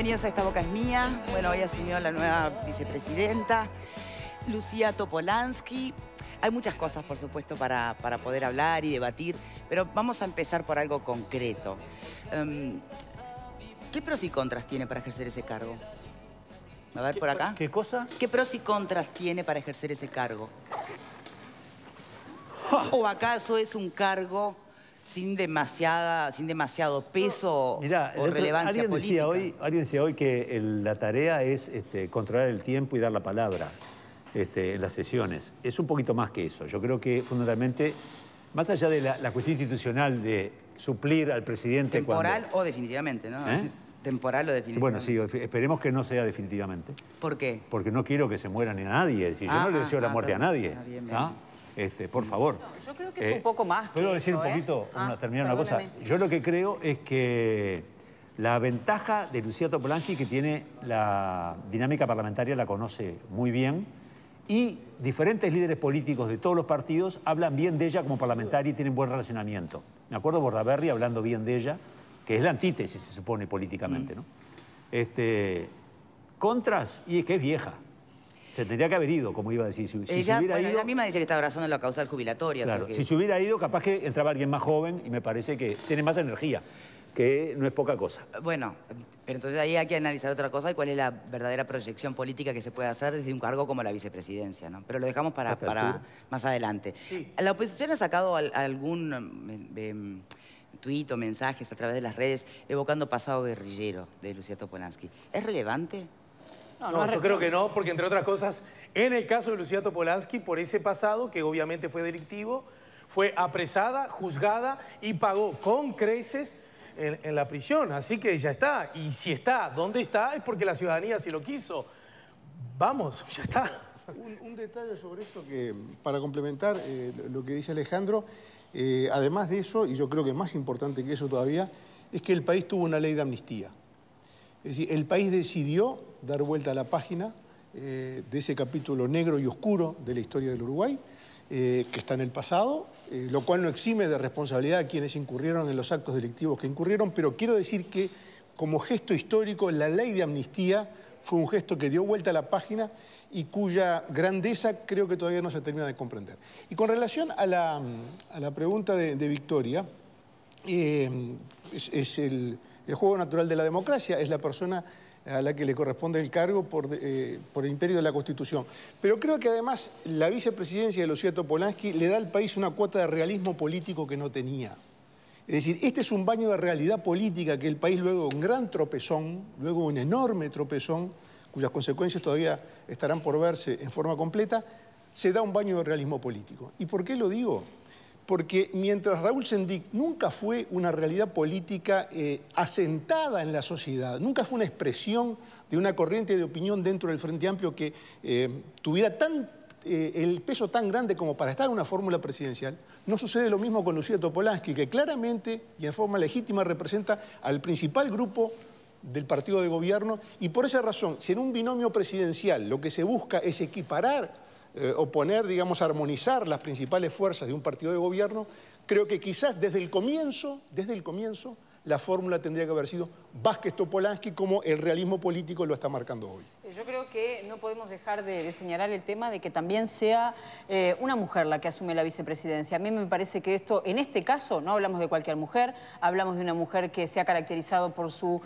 bienvenidos a Esta Boca es Mía. Bueno, hoy asumió la nueva vicepresidenta, Lucía Topolansky. Hay muchas cosas, por supuesto, para poder hablar y debatir, pero vamos a empezar por algo concreto. ¿Qué pros y contras tiene para ejercer ese cargo? A ver, por acá. ¿Qué cosa? ¿Qué pros y contras tiene para ejercer ese cargo? ¿O acaso es un cargo sin demasiado peso o relevancia política? Alguien decía hoy que la tarea es controlar el tiempo y dar la palabra en las sesiones. Es un poquito más que eso. Yo creo que fundamentalmente, más allá de la cuestión institucional de suplir al presidente... Temporal o definitivamente, ¿no? Temporal o definitivamente. Sí, bueno, sí, esperemos que no sea definitivamente. ¿Por qué? Porque no quiero que se muera ni a nadie. Es decir, yo no le deseo la muerte a nadie. Bien. Por favor. No, yo creo que es un poco más. ¿Puedo decir un poquito, terminar una cosa? Yo lo que creo es que la ventaja de Lucía Topolansky, que tiene la dinámica parlamentaria, la conoce muy bien, y diferentes líderes políticos de todos los partidos hablan bien de ella como parlamentaria y tienen buen relacionamiento. Me acuerdo Bordaberry hablando bien de ella, que es la antítesis, se supone, políticamente, ¿no? Contras, y es que es vieja. Se tendría que haber ido, como iba a decir. Si ella, se hubiera ido, ella misma dice que está abrazando la causal jubilatoria. Claro, o sea que... si se hubiera ido, capaz que entraba alguien más joven y me parece que tiene más energía, que no es poca cosa. Bueno, pero entonces ahí hay que analizar otra cosa y cuál es la verdadera proyección política que se puede hacer desde un cargo como la vicepresidencia, ¿no? Pero lo dejamos para más adelante. Sí. La oposición ha sacado algún tuit o mensajes a través de las redes evocando pasado guerrillero de Lucía Topolansky. ¿Es relevante? No, yo creo que no, porque entre otras cosas, en el caso de Lucía Topolansky, por ese pasado, que obviamente fue delictivo, fue apresada, juzgada y pagó con creces en la prisión. Así que ya está. Y si está, ¿dónde está? Es porque la ciudadanía sí lo quiso. Vamos, ya está. Un detalle sobre esto que, para complementar lo que dice Alejandro, además de eso, y yo creo que más importante que eso todavía, es que el país tuvo una ley de amnistía. Es decir, el país decidió dar vuelta a la página de ese capítulo negro y oscuro de la historia del Uruguay, que está en el pasado, lo cual no exime de responsabilidad a quienes incurrieron en los actos delictivos que incurrieron, pero quiero decir que como gesto histórico la ley de amnistía fue un gesto que dio vuelta a la página y cuya grandeza creo que todavía no se termina de comprender. Y con relación a la pregunta de Victoria, es el juego natural de la democracia, es la persona a la que le corresponde el cargo por el imperio de la Constitución. Pero creo que además la vicepresidencia de Lucía Topolansky le da al país una cuota de realismo político que no tenía. Es decir, este es un baño de realidad política que el país luego un gran tropezón, luego un enorme tropezón, cuyas consecuencias todavía estarán por verse en forma completa, se da un baño de realismo político. ¿Y por qué lo digo? Porque mientras Raúl Sendic nunca fue una realidad política asentada en la sociedad, nunca fue una expresión de una corriente de opinión dentro del Frente Amplio que tuviera el peso tan grande como para estar en una fórmula presidencial, no sucede lo mismo con Lucía Topolansky, que claramente y en forma legítima representa al principal grupo del partido de gobierno, y por esa razón, si en un binomio presidencial lo que se busca es equiparar o poner, digamos, armonizar las principales fuerzas de un partido de gobierno, creo que quizás desde el comienzo, la fórmula tendría que haber sido Vázquez-Topolansky, como el realismo político lo está marcando hoy. Yo creo que no podemos dejar de señalar el tema de que también sea una mujer la que asume la vicepresidencia. A mí me parece que esto, en este caso, no hablamos de cualquier mujer, hablamos de una mujer que se ha caracterizado por su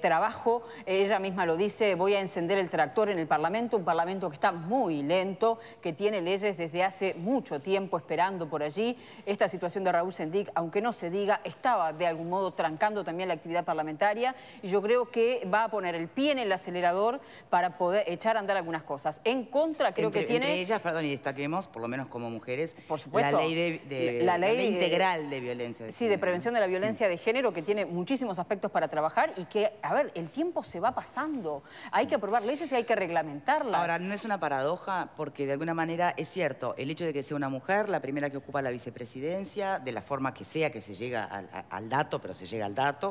trabajo. Ella misma lo dice, voy a encender el tractor en el Parlamento, un Parlamento que está muy lento, que tiene leyes desde hace mucho tiempo esperando por allí. Esta situación de Raúl Sendic, aunque no se diga, estaba de algún modo trancando también la actividad parlamentaria, y yo creo que va a poner el pie en el acelerador para poder echar a andar algunas cosas. En contra, creo que tiene... Entre ellas, perdón, y destaquemos, por lo menos como mujeres, por supuesto, la ley integral de violencia de género. Sí, de prevención de la violencia de género, que tiene muchísimos aspectos para trabajar y que, a ver, el tiempo se va pasando. Hay que aprobar leyes y hay que reglamentarlas. Ahora, no es una paradoja, porque de alguna manera es cierto, el hecho de que sea una mujer, la primera que ocupa la vicepresidencia, de la forma que sea que se llega al dato, pero se llega al dato,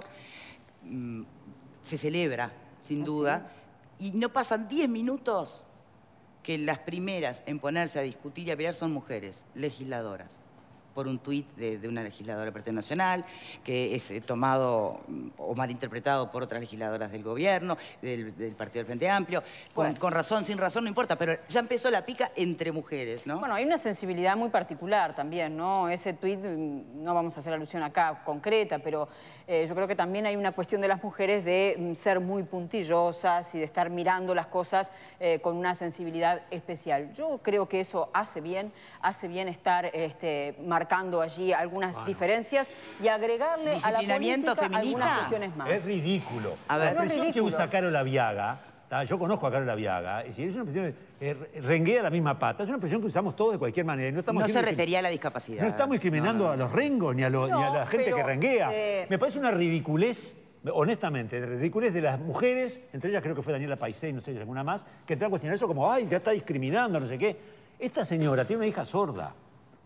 se celebra, sin duda, y no pasan 10 minutos que las primeras en ponerse a discutir y a pelear son mujeres, legisladoras. por un tuit de una legisladora del Partido Nacional, que es tomado o malinterpretado por otras legisladoras del gobierno, del Partido del Frente Amplio. Con razón, sin razón, no importa, pero ya empezó la pica entre mujeres, ¿no? Bueno, hay una sensibilidad muy particular también, ¿no? Ese tuit, no vamos a hacer alusión acá concreta, pero yo creo que también hay una cuestión de las mujeres de ser muy puntillosas y de estar mirando las cosas con una sensibilidad especial. Yo creo que eso hace bien estar marcando allí algunas diferencias y agregarle a la política algunas cuestiones más. Es ridículo. A ver, la expresión que usa Carola Viaga, yo conozco a Carola Viaga, es una expresión renguea la misma pata, es una expresión que usamos todos de cualquier manera. No se refería a la discapacidad. No estamos discriminando a los rengos ni a la gente que renguea. Me parece una ridiculez. Honestamente, ridiculez de las mujeres, entre ellas creo que fue Daniela Paisé y no sé si alguna más, que entraron a cuestionar eso como, ay, ya está discriminando, no sé qué. Esta señora tiene una hija sorda,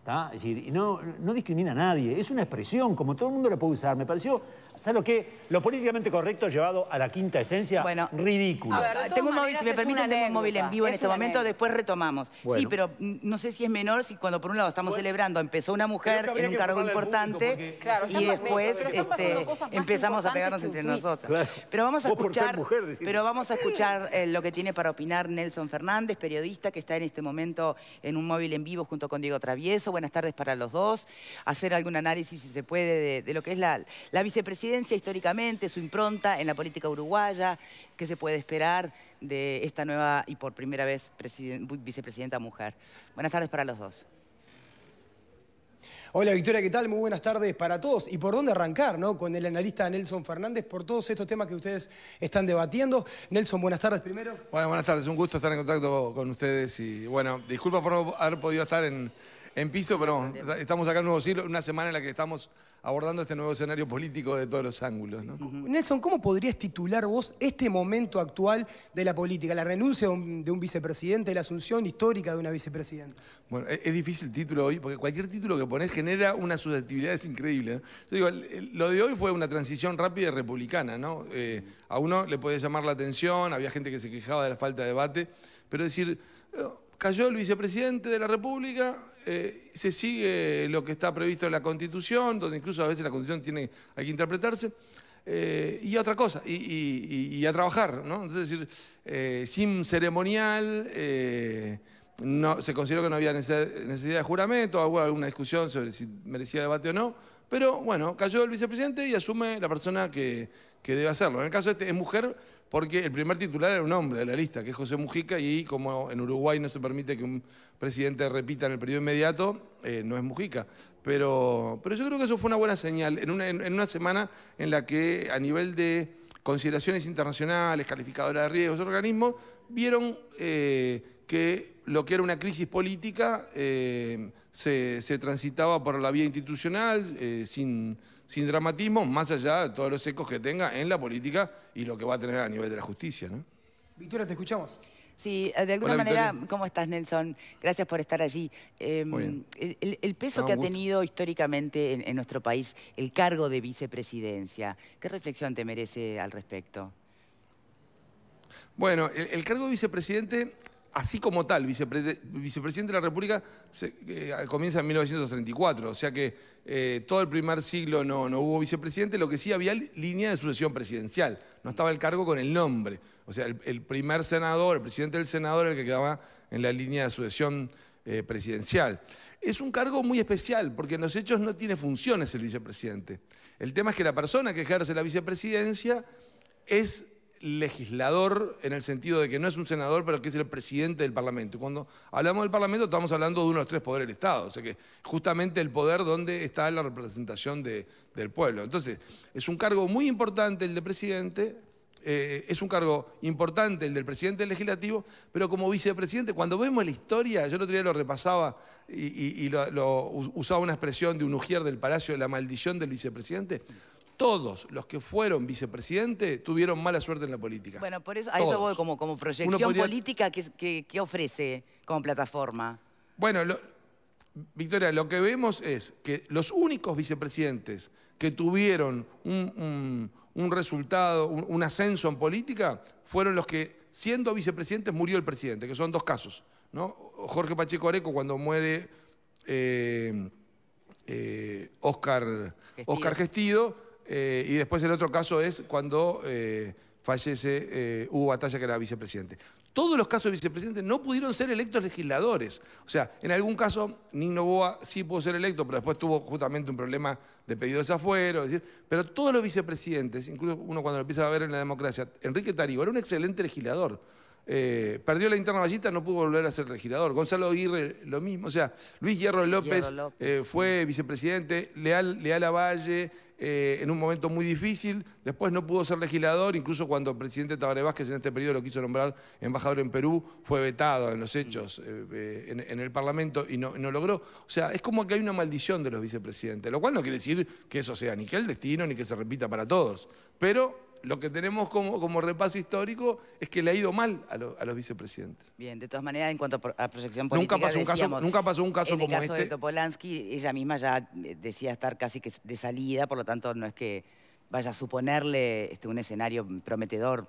¿tá? Es decir, no discrimina a nadie, es una expresión, como todo el mundo la puede usar. Me pareció, ¿sabes lo que? Lo políticamente correcto llevado a la quinta esencia, ridículo. A ver, tengo un móvil, si me permiten, tengo un móvil en vivo en este momento, después retomamos. Bueno. Sí, pero no sé si es menor, si cuando por un lado estamos celebrando, empezó una mujer en un cargo importante y después empezamos a pegarnos entre nosotros. Claro. Pero vamos a escuchar, lo que tiene para opinar Nelson Fernández, periodista que está en este momento en un móvil en vivo junto con Diego Travieso. Buenas tardes para los dos. Hacer algún análisis, si se puede, de lo que es la vicepresidencia históricamente, su impronta en la política uruguaya, qué se puede esperar de esta nueva y por primera vez vicepresidenta mujer. Buenas tardes para los dos. Hola Victoria, ¿qué tal? Muy buenas tardes para todos. ¿Y por dónde arrancar, no? Con el analista Nelson Fernández por todos estos temas que ustedes están debatiendo. Nelson, buenas tardes primero. Bueno, buenas tardes. Un gusto estar en contacto con ustedes y bueno, disculpa por no haber podido estar en piso, pero estamos acá en Nuevo Siglo, una semana en la que estamos abordando este nuevo escenario político de todos los ángulos, ¿no? Nelson, ¿cómo podrías titular vos este momento actual de la política? La renuncia de un vicepresidente, la asunción histórica de una vicepresidenta. Bueno, es difícil el título hoy, porque cualquier título que pones genera una susceptibilidad increíble, ¿no? Yo digo, lo de hoy fue una transición rápida y republicana, ¿no? A uno le puede llamar la atención, había gente que se quejaba de la falta de debate, pero decir, cayó el vicepresidente de la República, se sigue lo que está previsto en la Constitución, donde incluso a veces la Constitución hay que interpretarse, y otra cosa, y a trabajar, ¿no? Es decir, sin ceremonial, se consideró que no había necesidad de juramento, hubo alguna discusión sobre si merecía debate o no, pero bueno, cayó el vicepresidente y asume la persona que debe hacerlo. En el caso este es mujer porque el primer titular era un hombre de la lista, que es José Mujica, y como en Uruguay no se permite que un presidente repita en el periodo inmediato, no es Mujica. Pero yo creo que eso fue una buena señal en una semana en la que a nivel de consideraciones internacionales, calificadoras de riesgos, organismos, vieron que lo que era una crisis política se transitaba por la vía institucional, sin dramatismo, más allá de todos los ecos que tenga en la política y lo que va a tener a nivel de la justicia, ¿no? Victoria, te escuchamos. Sí, de alguna manera, ¿cómo estás, Nelson? Gracias por estar allí. El peso que ha tenido históricamente en nuestro país el cargo de vicepresidencia, ¿qué reflexión te merece al respecto? Bueno, el cargo de vicepresidente, así como tal, vicepresidente de la República, comienza en 1934, o sea que todo el primer siglo no hubo vicepresidente, lo que sí había línea de sucesión presidencial, no estaba el cargo con el nombre, o sea, el primer senador, el presidente del senador, el que quedaba en la línea de sucesión presidencial. Es un cargo muy especial, porque en los hechos no tiene funciones el vicepresidente. El tema es que la persona que ejerce la vicepresidencia es legislador en el sentido de que no es un senador, pero que es el presidente del Parlamento. Cuando hablamos del Parlamento estamos hablando de uno de los tres poderes del Estado, o sea que justamente el poder donde está la representación del pueblo. Entonces, es un cargo muy importante el de presidente, es un cargo importante el del presidente del legislativo, pero como vicepresidente, cuando vemos la historia, yo el otro día lo repasaba y usaba una expresión de un ujier del Palacio de la maldición del vicepresidente. Todos los que fueron vicepresidente tuvieron mala suerte en la política. Bueno, por eso, a eso voy como proyección política, ¿qué ofrece como plataforma? Bueno, Victoria, lo que vemos es que los únicos vicepresidentes que tuvieron un resultado, un ascenso en política, fueron los que, siendo vicepresidentes, murió el presidente, que son dos casos, ¿no? Jorge Pacheco Areco, cuando muere Óscar Gestido, y después el otro caso es cuando fallece Hugo Batalla, que era vicepresidente. Todos los casos de vicepresidente no pudieron ser electos legisladores. O sea, en algún caso, Nino Boa sí pudo ser electo, pero después tuvo justamente un problema de pedido de desafuero. Es decir, pero todos los vicepresidentes, incluso uno cuando lo empieza a ver en la democracia, Enrique Tarrigo era un excelente legislador. Perdió la interna Vallita, no pudo volver a ser legislador. Gonzalo Aguirre, lo mismo. O sea, Luis Hierro López, fue vicepresidente, Leal a Valle, en un momento muy difícil. Después no pudo ser legislador, incluso cuando el presidente Tabaré Vázquez en este periodo lo quiso nombrar embajador en Perú, fue vetado en los hechos en el Parlamento y no logró. O sea, es como que hay una maldición de los vicepresidentes, lo cual no quiere decir que eso sea ni que el destino ni que se repita para todos. Pero lo que tenemos como repaso histórico es que le ha ido mal a los vicepresidentes. Bien, de todas maneras, en cuanto a proyección política, nunca pasó un caso como en el caso de Topolansky, ella misma ya decía estar casi que de salida, por lo tanto no es que vaya a suponerle un escenario prometedor.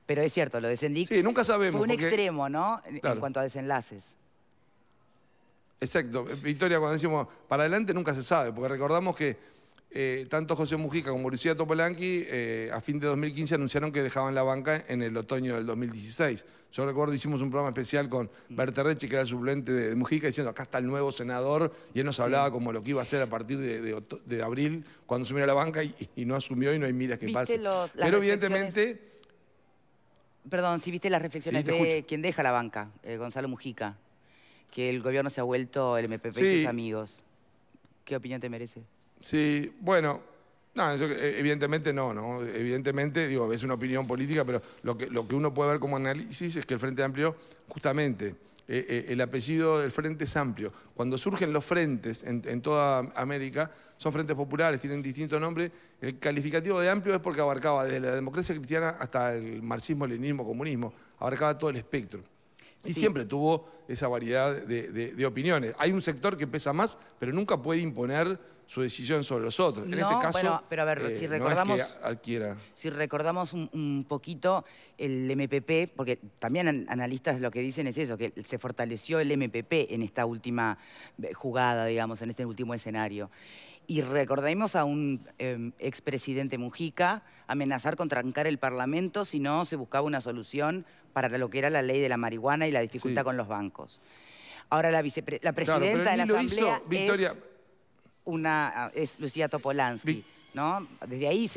Pero es cierto, lo de Sendik sí, nunca sabemos, fue un extremo, ¿no? Claro. En cuanto a desenlaces. Exacto. Victoria, cuando decimos para adelante nunca se sabe, porque recordamos que tanto José Mujica como Lucía Topolansky a fin de 2015 anunciaron que dejaban la banca en el otoño del 2016. Yo recuerdo, hicimos un programa especial con Berterrecci, que era el suplente de Mujica, diciendo acá está el nuevo senador, y él nos hablaba como lo que iba a hacer a partir de abril, cuando asumiera la banca, y no asumió y no hay miras que pase. Pero evidentemente... Perdón, si viste las reflexiones de quien deja la banca, Gonzalo Mujica, que el gobierno se ha vuelto el MPP y sus amigos. ¿Qué opinión te merece? Sí, bueno, no, evidentemente no. Evidentemente, digo, es una opinión política, pero lo que uno puede ver como análisis es que el Frente Amplio, justamente, el apellido del Frente es amplio. Cuando surgen los frentes en toda América, son frentes populares, tienen distintos nombres. El calificativo de amplio es porque abarcaba desde la democracia cristiana hasta el marxismo, leninismo, comunismo, abarcaba todo el espectro. Y siempre tuvo esa variedad de opiniones. Hay un sector que pesa más, pero nunca puede imponer su decisión sobre los otros. En este caso, bueno, pero a ver, si recordamos, no es que adquiera. Si recordamos un poquito el MPP, porque también analistas lo que dicen es eso, que se fortaleció el MPP en esta última jugada, digamos, en este último escenario. Y recordemos a un expresidente Mujica amenazar con trancar el Parlamento si no se buscaba una solución para lo que era la ley de la marihuana y la dificultad con los bancos. Ahora la presidenta de la Asamblea es Lucía Topolansky, ¿no? Desde ahí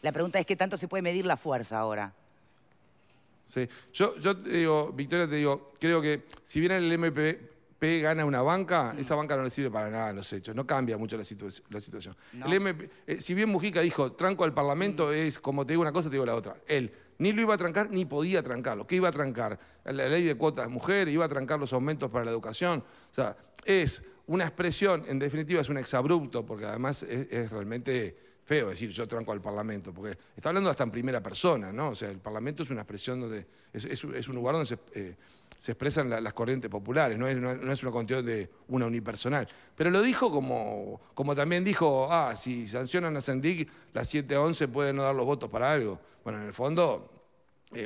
la pregunta es qué tanto se puede medir la fuerza ahora. Sí. Yo te digo, Victoria, te digo, creo que si bien el MPP gana una banca, esa banca no le sirve para nada en los hechos, no cambia mucho la situación. No. Si bien Mujica dijo, tranco al Parlamento, es como te digo una cosa, te digo la otra. Él ni lo iba a trancar, ni podía trancarlo. ¿Qué iba a trancar? La ley de cuotas de mujeres, iba a trancar los aumentos para la educación. O sea, es una expresión, en definitiva es un exabrupto, porque además es realmente feo decir yo tranco al Parlamento, porque está hablando hasta en primera persona, ¿no? O sea, el Parlamento es una expresión donde es un lugar donde se expresan las corrientes populares, no es una cuestión de una unipersonal. Pero lo dijo como también dijo, si sancionan a Sendik, las 7-11 pueden no dar los votos para algo. Bueno, en el fondo,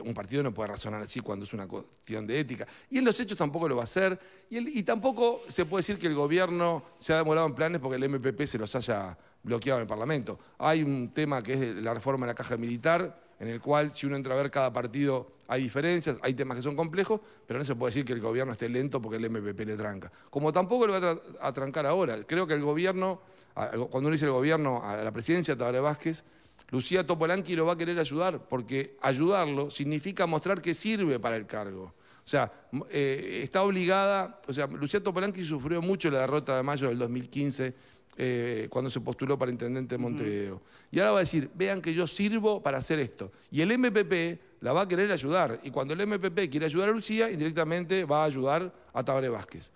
un partido no puede razonar así cuando es una cuestión de ética. Y en los hechos tampoco lo va a hacer. Y tampoco se puede decir que el gobierno se ha demorado en planes porque el MPP se los haya bloqueado en el Parlamento. Hay un tema que es la reforma de la caja militar, en el cual si uno entra a ver cada partido hay diferencias, hay temas que son complejos, pero no se puede decir que el gobierno esté lento porque el MPP le tranca. Como tampoco lo va a trancar ahora. Creo que el gobierno, cuando uno dice el gobierno, a la presidencia Tabaré Vázquez, Lucía Topolansky lo va a querer ayudar, porque ayudarlo significa mostrar que sirve para el cargo. O sea, está obligada, Lucía Topolansky sufrió mucho la derrota de mayo del 2015, cuando se postuló para intendente de Montevideo. Y ahora va a decir, vean que yo sirvo para hacer esto. Y el MPP la va a querer ayudar. Y cuando el MPP quiere ayudar a Lucía, indirectamente va a ayudar a Tabaré Vázquez.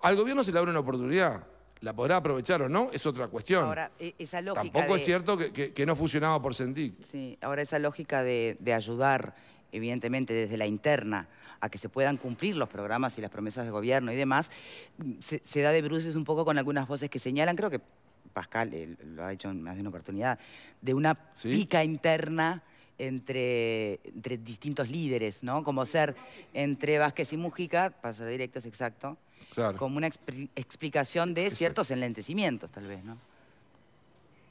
Al gobierno se le abre una oportunidad. ¿La podrá aprovechar o no? Es otra cuestión. Ahora, esa lógica tampoco es cierto que no funcionaba por Sendik. Sí, ahora esa lógica de ayudar, evidentemente, desde la interna, a que se puedan cumplir los programas y las promesas de gobierno y demás, se da de bruces un poco con algunas voces que señalan, creo que Pascal lo ha hecho en más de una oportunidad, de una pica interna entre distintos líderes, ¿no? Como ser entre Vázquez y Mujica, para ser directos, exacto. como una explicación de ciertos enlentecimientos, tal vez, ¿no?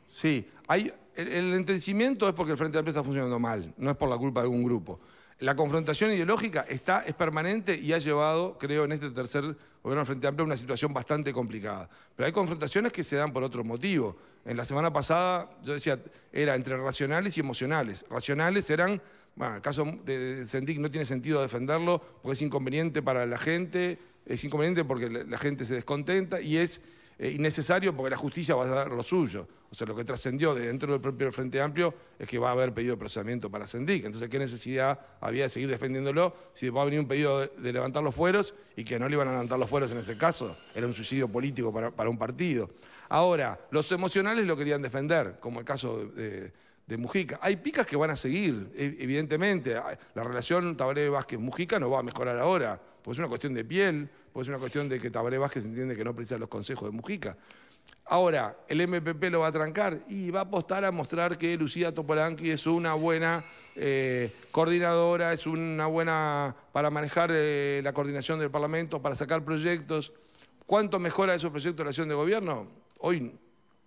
Sí, el enlentecimiento es porque el Frente Amplio está funcionando mal, no es por la culpa de algún grupo. La confrontación ideológica es permanente y ha llevado, creo, en este tercer gobierno del Frente Amplio a una situación bastante complicada. Pero hay confrontaciones que se dan por otro motivo. En la semana pasada, yo decía, era entre racionales y emocionales. Racionales eran, bueno, el caso de Sendik no tiene sentido defenderlo porque es inconveniente para la gente, es inconveniente porque la gente se descontenta y es innecesario porque la justicia va a dar lo suyo. O sea, lo que trascendió de dentro del propio Frente Amplio es que va a haber pedido de procesamiento para Sendik. Entonces, ¿qué necesidad había de seguir defendiéndolo si va a venir un pedido de levantar los fueros y que no le iban a levantar los fueros en ese caso? Era un suicidio político para un partido. Ahora, los emocionales lo querían defender, como el caso de Mujica. Hay picas que van a seguir, evidentemente. La relación Tabaré Vázquez-Mujica no va a mejorar ahora, porque es una cuestión de piel, porque es una cuestión de que Tabaré Vázquez entiende que no precisa los consejos de Mujica. Ahora, ¿el MPP lo va a trancar? Y va a apostar a mostrar que Lucía Topolansky es una buena coordinadora, es una buena para manejar la coordinación del Parlamento, para sacar proyectos. ¿Cuánto mejora esos proyectos de la acción de gobierno? Hoy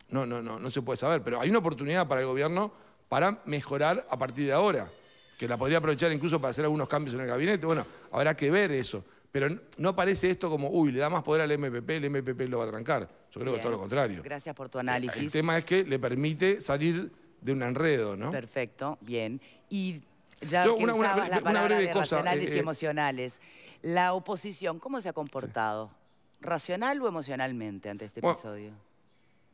no se puede saber, pero hay una oportunidad para el gobierno para mejorar a partir de ahora, que la podría aprovechar incluso para hacer algunos cambios en el gabinete. Bueno, habrá que ver eso. Pero no parece esto como, uy, le da más poder al MPP, el MPP lo va a trancar. Yo creo que todo lo contrario. Gracias por tu análisis. El tema es que le permite salir de un enredo, ¿no? Perfecto, bien. Y ya que usabas la palabra de racionales y emocionales, la oposición, ¿cómo se ha comportado? ¿Racional o emocionalmente ante este episodio?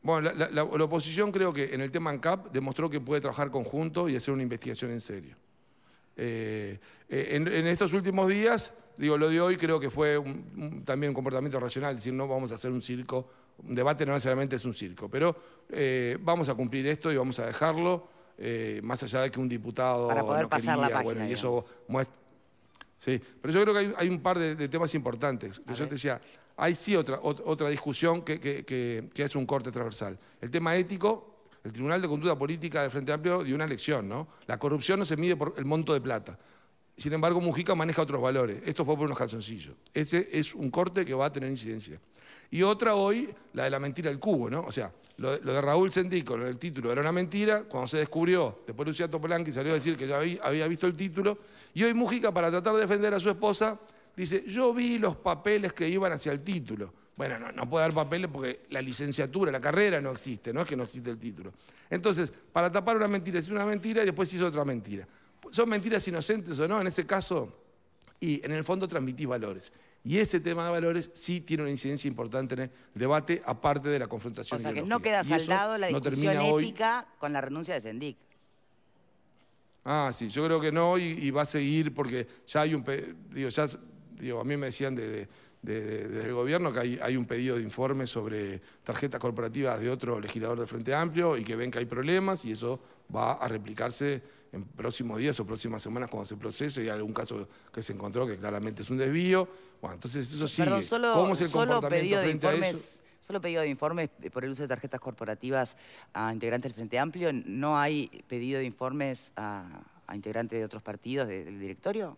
Bueno, la oposición creo que en el tema ANCAP demostró que puede trabajar conjunto y hacer una investigación en serio. En estos últimos días, digo, lo de hoy creo que fue también un comportamiento racional, es decir, no vamos a hacer un circo, un debate no necesariamente es un circo, pero vamos a cumplir esto y vamos a dejarlo, más allá de que un diputado para poder no pasar quería, la página, bueno, y eso muestra. Sí, pero yo creo que hay un par de temas importantes. Que yo te decía, hay sí otra discusión que es un corte transversal. El tema ético, el Tribunal de Conducta Política del Frente Amplio dio una lección, ¿no? La corrupción no se mide por el monto de plata. Sin embargo, Mujica maneja otros valores. Esto fue por unos calzoncillos. Ese es un corte que va a tener incidencia. Y otra hoy, la de la mentira del cubo, ¿no? O sea, lo de Raúl Sendik, lo del título era una mentira. Cuando se descubrió, después Lucía Topolansky salió a decir que ya había visto el título. Y hoy Mujica, para tratar de defender a su esposa, dice, yo vi los papeles que iban hacia el título. Bueno, no puede haber papeles porque la licenciatura, la carrera no existe, no es que no existe el título. Entonces, para tapar una mentira, hizo una mentira y después hizo otra mentira. ¿Son mentiras inocentes o no? En ese caso, y en el fondo transmitís valores. Y ese tema de valores sí tiene una incidencia importante en el debate, aparte de la confrontación ideológica. O sea, que no queda saldado la discusión ética con la renuncia de Sendik. Ah, sí, yo creo que no y va a seguir porque ya hay un... a mí me decían desde el gobierno que hay un pedido de informe sobre tarjetas corporativas de otro legislador del Frente Amplio y que ven que hay problemas y eso va a replicarse en próximos días o próximas semanas cuando se procese y hay algún caso que se encontró que claramente es un desvío. Bueno, entonces eso sigue. Perdón, ¿Cómo es el comportamiento frente a eso? Solo pedido de informes por el uso de tarjetas corporativas a integrantes del Frente Amplio. ¿No hay pedido de informes a integrantes de otros partidos del directorio?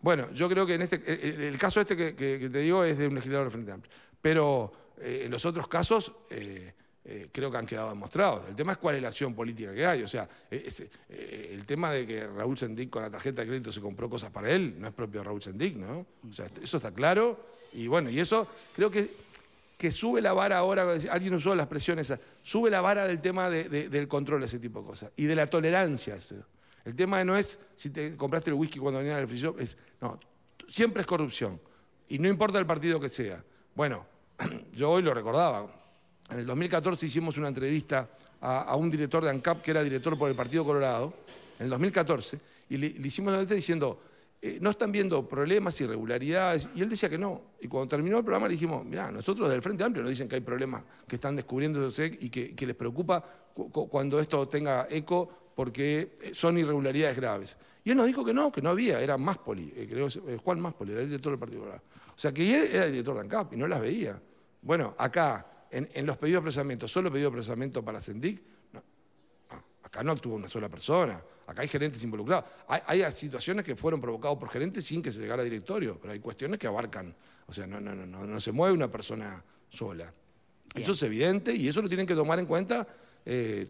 Bueno, yo creo que en el caso que te digo es de un legislador del Frente Amplio. Pero en los otros casos creo que han quedado demostrados. El tema es cuál es la acción política que hay. O sea, el tema de que Raúl Sendik con la tarjeta de crédito se compró cosas para él no es propio de Raúl Sendik, ¿no? O sea, eso está claro. Y bueno, y eso creo que sube la vara ahora, alguien usó la expresión esa, sube la vara del tema del control de ese tipo de cosas y de la tolerancia. El tema no es si te compraste el whisky cuando venías del free shop, no, siempre es corrupción y no importa el partido que sea. Bueno, yo hoy lo recordaba. En el 2014 hicimos una entrevista a un director de ANCAP que era director por el Partido Colorado, en el 2014, y le hicimos una entrevista diciendo, ¿no están viendo problemas, irregularidades? Y él decía que no. Y cuando terminó el programa le dijimos, mirá, nosotros del Frente Amplio nos dicen que hay problemas que están descubriéndose y que les preocupa cuando esto tenga eco porque son irregularidades graves. Y él nos dijo que no había, era Máspoli, creo, Juan Máspoli, era el director del Partido Colorado. O sea que él era el director de ANCAP y no las veía. Bueno, acá, en los pedidos de procesamiento, ¿solo pedido de procesamiento para Sendik? No. acá no actúa una sola persona, acá hay gerentes involucrados. Hay situaciones que fueron provocadas por gerentes sin que se llegara a directorio, pero hay cuestiones que abarcan, o sea, no se mueve una persona sola. Bien. Eso es evidente y eso lo tienen que tomar en cuenta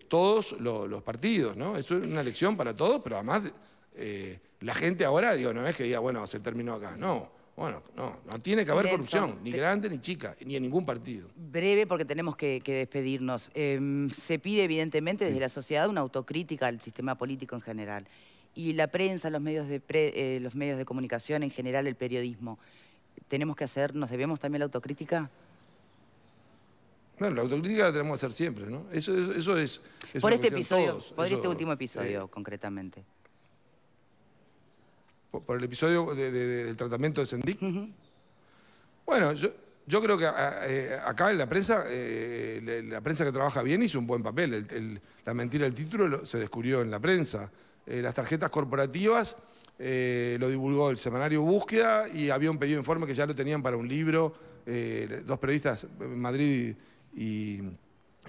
todos los partidos, ¿no? Eso es una lección para todos, pero además la gente ahora, digo, no es que diga, bueno, se terminó acá, no. Bueno, no tiene que haber corrupción, ni grande ni chica, ni en ningún partido. Breve, porque tenemos que despedirnos. Se pide evidentemente desde la sociedad una autocrítica al sistema político en general. Y la prensa, los medios de comunicación, en general el periodismo. ¿Nos debemos también la autocrítica? Bueno, la autocrítica la tenemos que hacer siempre, ¿no? Eso es por este episodio, por este último episodio, concretamente. Por el episodio del tratamiento de Sendik. Bueno, yo creo que acá en la prensa que trabaja bien hizo un buen papel. La mentira del título se descubrió en la prensa. Las tarjetas corporativas lo divulgó el semanario Búsqueda y había un pedido de informe que ya lo tenían para un libro, dos periodistas, Madrid y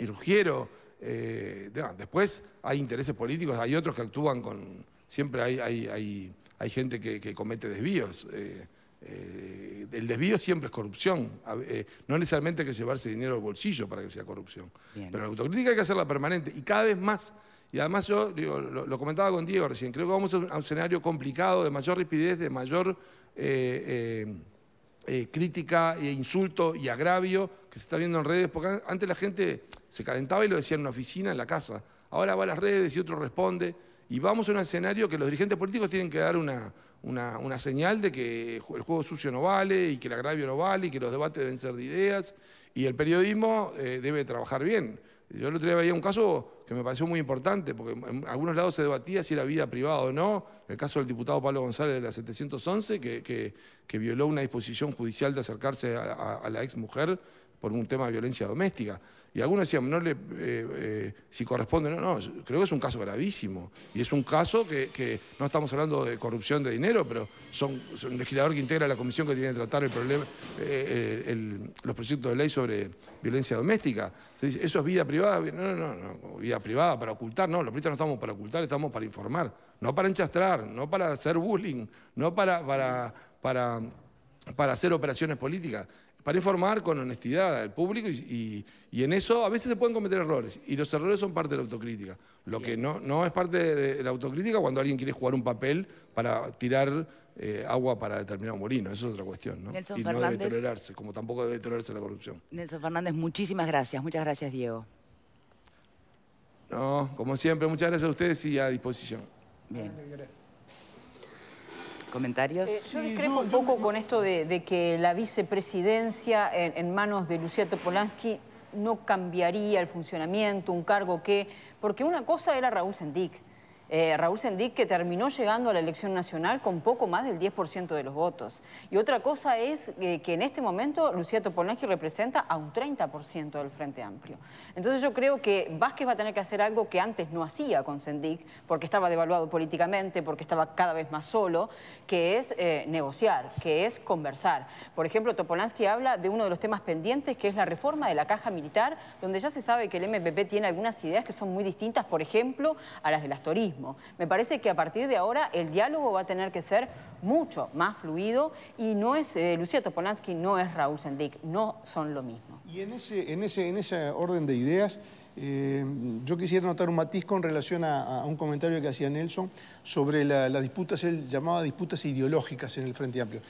Ruggiero. Después hay intereses políticos, hay otros que actúan con... Siempre hay gente que comete desvíos. El desvío siempre es corrupción. No necesariamente hay que llevarse dinero al bolsillo para que sea corrupción. Bien. Pero la autocrítica hay que hacerla permanente y cada vez más. Y además yo digo, lo comentaba con Diego recién, creo que vamos a un escenario complicado, de mayor rapidez, de mayor crítica e insulto y agravio que se está viendo en redes, porque antes la gente se calentaba y lo decía en una oficina, en la casa. Ahora va a las redes y otro responde. Y vamos a un escenario que los dirigentes políticos tienen que dar una señal de que el juego sucio no vale y que el agravio no vale y que los debates deben ser de ideas y el periodismo debe trabajar bien. Yo el otro día veía un caso que me pareció muy importante porque en algunos lados se debatía si era vida privada o no. El caso del diputado Pablo González de la 711 que violó una disposición judicial de acercarse a la ex mujer por un tema de violencia doméstica. Y algunos decían, si corresponde, no, creo que es un caso gravísimo. Y es un caso que no estamos hablando de corrupción de dinero, pero son un legislador que integra la comisión que tiene que tratar el problema, los proyectos de ley sobre violencia doméstica. Entonces, ¿eso es vida privada? No, vida privada para ocultar, no, los periodistas no estamos para ocultar, estamos para informar, no para enchastrar, no para hacer bullying, no para hacer operaciones políticas. Para informar con honestidad al público y en eso a veces se pueden cometer errores y los errores son parte de la autocrítica. Lo que no es parte de la autocrítica cuando alguien quiere jugar un papel para tirar agua para determinado molino, eso es otra cuestión, ¿no? Nelson y Fernández, no debe tolerarse, como tampoco debe tolerarse la corrupción. Nelson Fernández, muchísimas gracias Diego. No, como siempre, muchas gracias a ustedes y a disposición. Bien. ¿Comentarios? Yo discrepo un poco con esto de que la vicepresidencia en manos de Lucía Topolansky no cambiaría el funcionamiento, un cargo que... Porque una cosa era Raúl Sendik. Raúl Sendik que terminó llegando a la elección nacional con poco más del 10% de los votos. Y otra cosa es que en este momento Lucía Topolansky representa a un 30% del Frente Amplio. Entonces yo creo que Vázquez va a tener que hacer algo que antes no hacía con Sendik, porque estaba devaluado políticamente, porque estaba cada vez más solo, que es negociar, que es conversar. Por ejemplo, Topolansky habla de uno de los temas pendientes, que es la reforma de la caja militar, donde ya se sabe que el MPP tiene algunas ideas que son muy distintas, por ejemplo, a las del astorismo. Me parece que a partir de ahora el diálogo va a tener que ser mucho más fluido y no es Lucía Topolansky, no es Raúl Sendik, no son lo mismo. Y en ese orden de ideas, yo quisiera notar un matiz con relación a un comentario que hacía Nelson sobre las disputas, él llamaba disputas ideológicas en el Frente Amplio.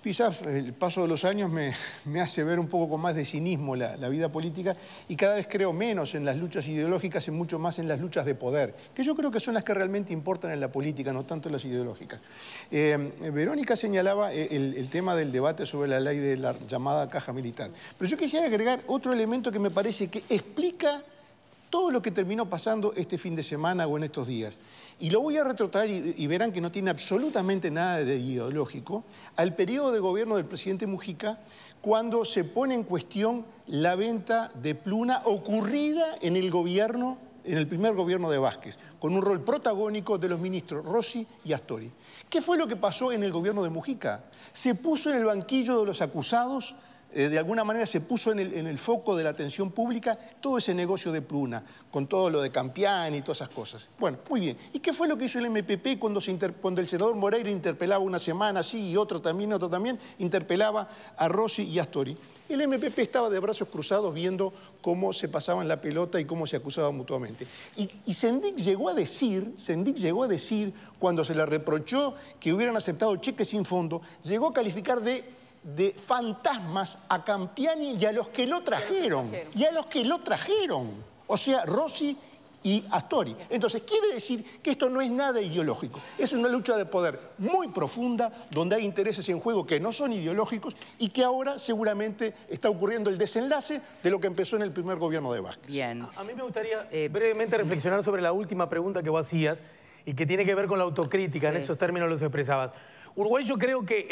Quizás el paso de los años me hace ver un poco con más de cinismo la vida política y cada vez creo menos en las luchas ideológicas y mucho más en las luchas de poder, que yo creo que son las que realmente importan en la política, no tanto las ideológicas. Verónica señalaba el tema del debate sobre la ley de la llamada caja militar. Pero yo quisiera agregar otro elemento que me parece que explica todo lo que terminó pasando este fin de semana o en estos días. Y lo voy a retrotraer y verán que no tiene absolutamente nada de ideológico al periodo de gobierno del presidente Mujica, cuando se pone en cuestión la venta de Pluna ocurrida en el gobierno, en el primer gobierno de Vázquez, con un rol protagónico de los ministros Rossi y Astori. ¿Qué fue lo que pasó en el gobierno de Mujica? Se puso en el banquillo de los acusados de alguna manera se puso en el foco de la atención pública todo ese negocio de Pruna, con todo lo de Campiani y todas esas cosas. Bueno, muy bien. ¿Y qué fue lo que hizo el MPP cuando el senador Moreira interpelaba una semana, sí, y otro también, interpelaba a Rossi y a Astori? El MPP estaba de brazos cruzados viendo cómo se pasaban la pelota y cómo se acusaban mutuamente. Y Sendik llegó a decir, cuando se le reprochó que hubieran aceptado cheques sin fondo, llegó a calificar de fantasmas a Campiani y a los que lo trajeron. O sea, Rossi y Astori. Entonces, quiere decir que esto no es nada ideológico. Es una lucha de poder muy profunda, donde hay intereses en juego que no son ideológicos y que ahora seguramente está ocurriendo el desenlace de lo que empezó en el primer gobierno de Vázquez. Bien. A mí me gustaría brevemente reflexionar sobre la última pregunta que vos hacías y que tiene que ver con la autocrítica. Sí. En esos términos los expresabas. Uruguay, yo creo que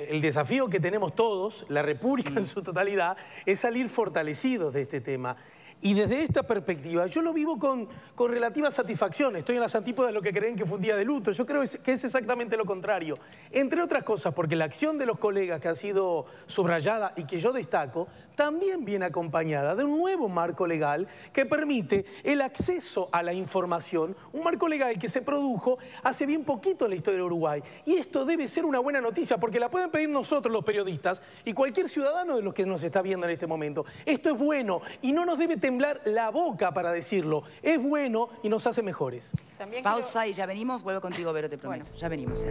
el desafío que tenemos todos, la República en su totalidad, es salir fortalecidos de este tema. Y desde esta perspectiva, yo lo vivo con relativa satisfacción. Estoy en las antípodas de lo que creen que fue un día de luto. Yo creo que es exactamente lo contrario. Entre otras cosas, porque la acción de los colegas que ha sido subrayada y que yo destaco, también viene acompañada de un nuevo marco legal que permite el acceso a la información, un marco legal que se produjo hace bien poquito en la historia de Uruguay. Y esto debe ser una buena noticia, porque la pueden pedir nosotros los periodistas y cualquier ciudadano de los que nos está viendo en este momento. Esto es bueno y no nos debe temblar la boca para decirlo. Es bueno y nos hace mejores. También pausa y ya venimos. Vuelvo contigo, Vero, te prometo. Bueno. Ya venimos.